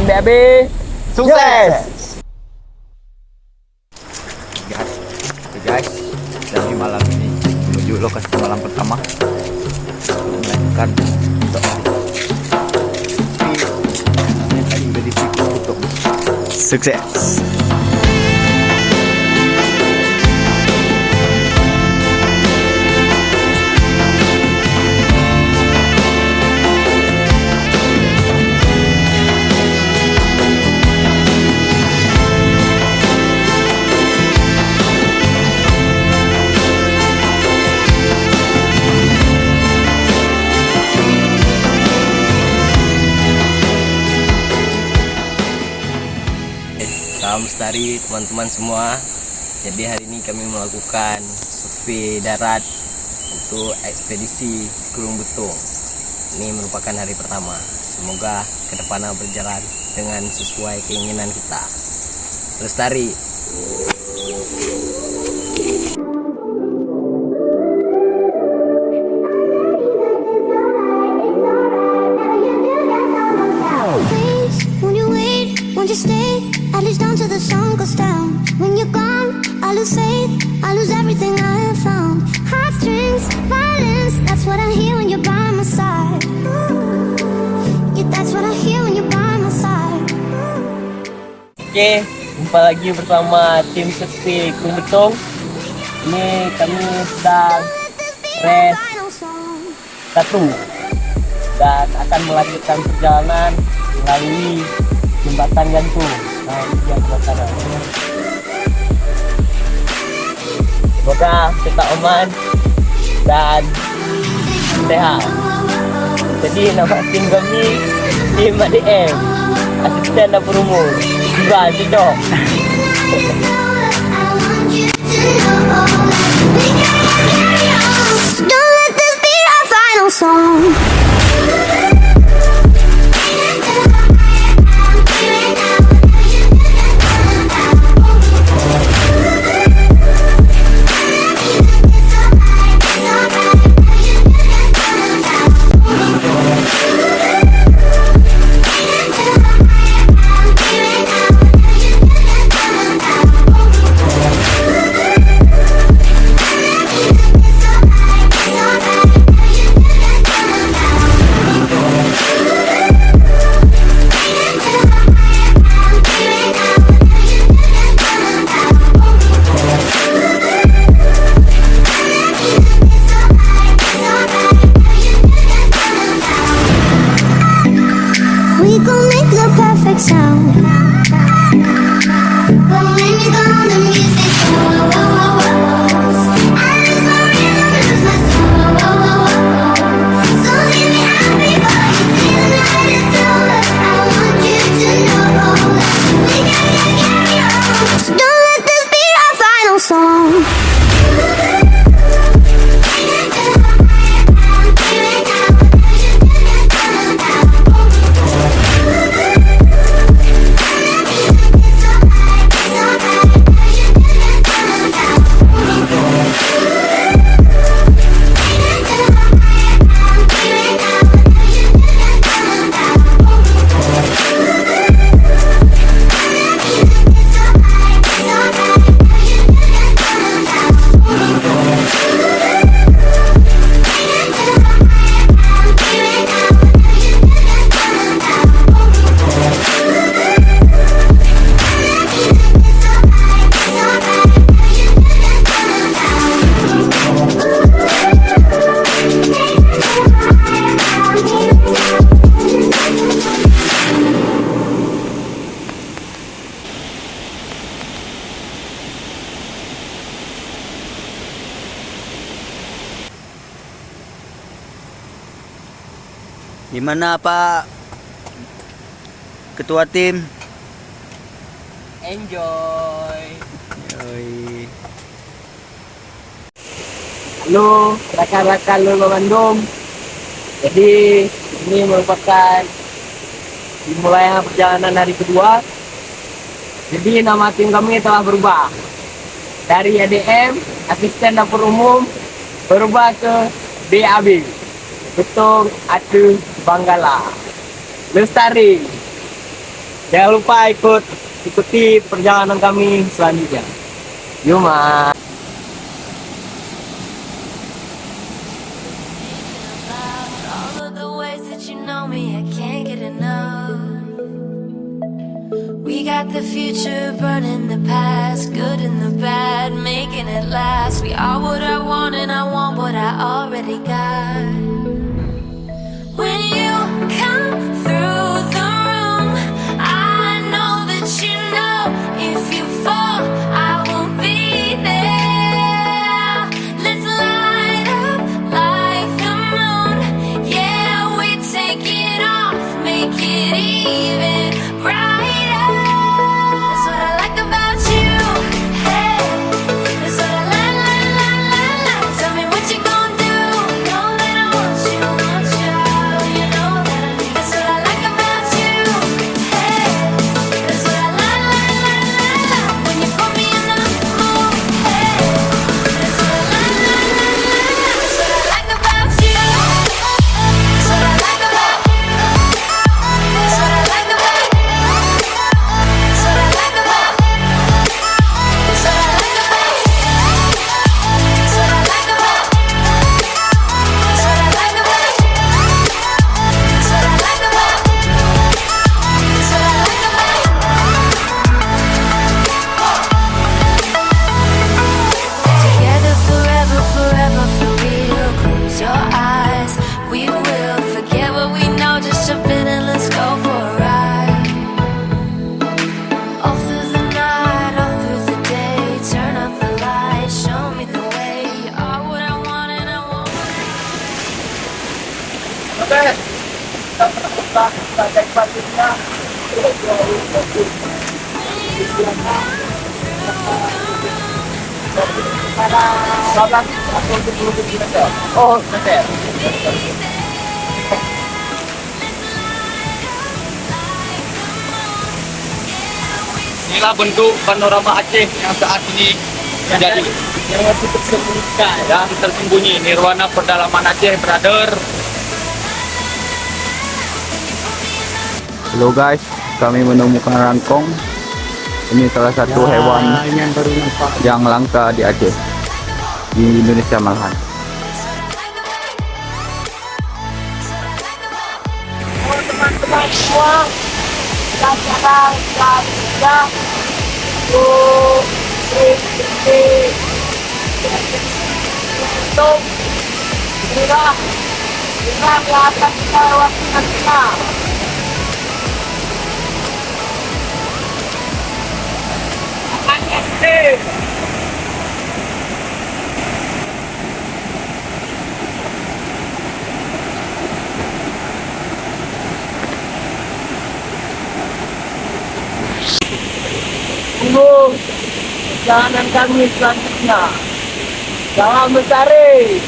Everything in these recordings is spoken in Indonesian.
tim BAB sukses. Guys, jadi malam ini menuju lokasi malam pertama melanjutkan untuk tadi udah dipikir untuk sukses. Salam Lestari teman-teman semua. Jadi hari ini kami melakukan survei darat untuk ekspedisi Gunung Betung. Ini merupakan hari pertama. Semoga kedepannya berjalan dengan sesuai keinginan kita. Lestari. At least until the sun goes down. When you're gone, I lose faith, I lose everything I have found. Heartstrings, violence, that's what I hear when you're by my side. Yeah, that's what I hear when you're by my side. Oke, jumpa lagi bersama tim survei Gunung Betung. Ini kami sedang res 1 dan akan melanjutkan perjalanan melalui jembatan gantung. Nah, ini dia jembatan. Semoga tetap aman dan sehat. Jadi nama tim kami tim ADM, asisten dapur umum. Juga cocok. Don't let this be our final song. We gon' make the perfect sound. But when you're gone, the music goes. I lose my rhythm, lose my soul. So leave me happy while you see the night is over. I want you to know we gotta carry on. So don't let this be our final song. Gimana Pak Ketua Tim? Enjoy. Yoi. Halo rekan-rekan Lolo Bandung. Jadi ini merupakan dimulainya perjalanan hari kedua. Jadi nama tim kami telah berubah dari ADM, asisten dapur umum, berubah ke BAB, Betung Adu Banggala Lestari. Jangan lupa ikuti perjalanan kami selanjutnya. Yuk, Mas. All of the ways that you know me, I can't get enough. We got the future burning the past, good and the bad, making it last. We are what I want and I want what I already got. When you come through the room, I know that you know if you fall, I will be there. Let's light up like the moon. Yeah, we take it off, make it even brighter. That's what I like about you. Hey, that's what I like. Tell me what you gonna do. Know that I want you, you know that I need. That's what I like about you. Hey, that's what I like. When you put me in the mood. Hey, that's what I like. That's what I like about you. That's what I like about. That's what I like about. That's what I like about. That's what I like about. That's what I like about. That's what I like about. That's what I like about. That's what I like about. Together forever, forever for real. Close your eyes, we will forget what we know. Just jump in and let's go for a ride. All through the night, all through the day. Turn up the lights, show me the way. You are what I want and I want what Oke, kita berkembang pada selanjutnya. Oh, betul. Inilah bentuk panorama Aceh yang saat ini menjadi Yang masih tersembunyikan. yang tersembunyi. Nirwana pedalaman Aceh, brother. Halo guys, kami menemukan rangkong. Ini salah satu hewan yang baru nampak. yang langka di Aceh, di Indonesia malahan. Teman-teman semua, kita sekarang sudah untuk inilah yang akan kita lewati nantinya. Tunggu perjalanan kami selanjutnya. Jangan mencari.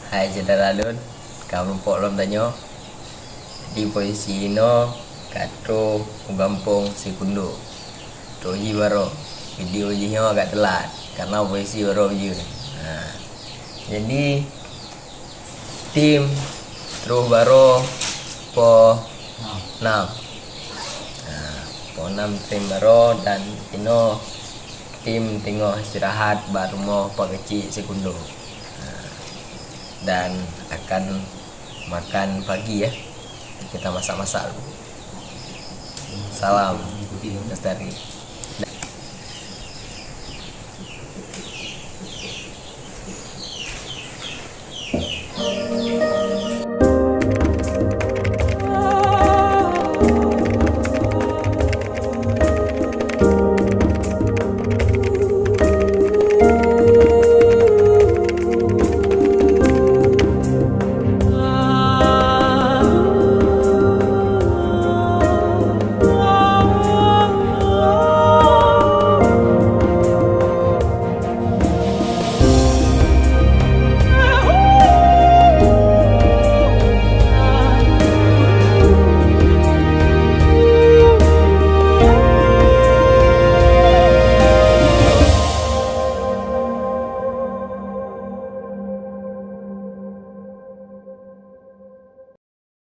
Hai saudara Lun, kamu pok lom tanyo. Di posisi ino katro gampung Sekundo. Toji baro video jinya agak telat karena posisi baro je. Jadi tim terus baro po 6. Po 6 tim baro dan ino tim tengah istirahat baru mau Pak Kecil Sekundo. Dan akan makan pagi ya. Kita masak-masak dulu. Salam lestari.